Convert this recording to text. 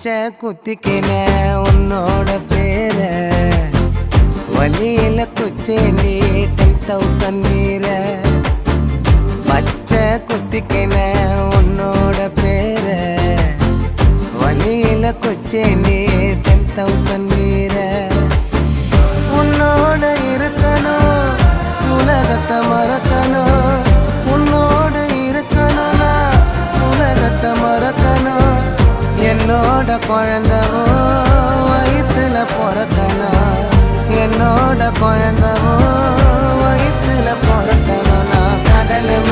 பச்சை குத்திக்கின உன்னோட பேர வழியில குச்சேண்டி 10,000 வீர பச்சை குத்திக்கின உன்னோட பேர வழியில குச்சேண்டி 10,000 வீர உன்னோட இருக்கணும் உலகத்தை மறக்கணும் உன்னோட இருக்கணும்னா உலகத்தை மறக்கணும் என்னோட குழந்தை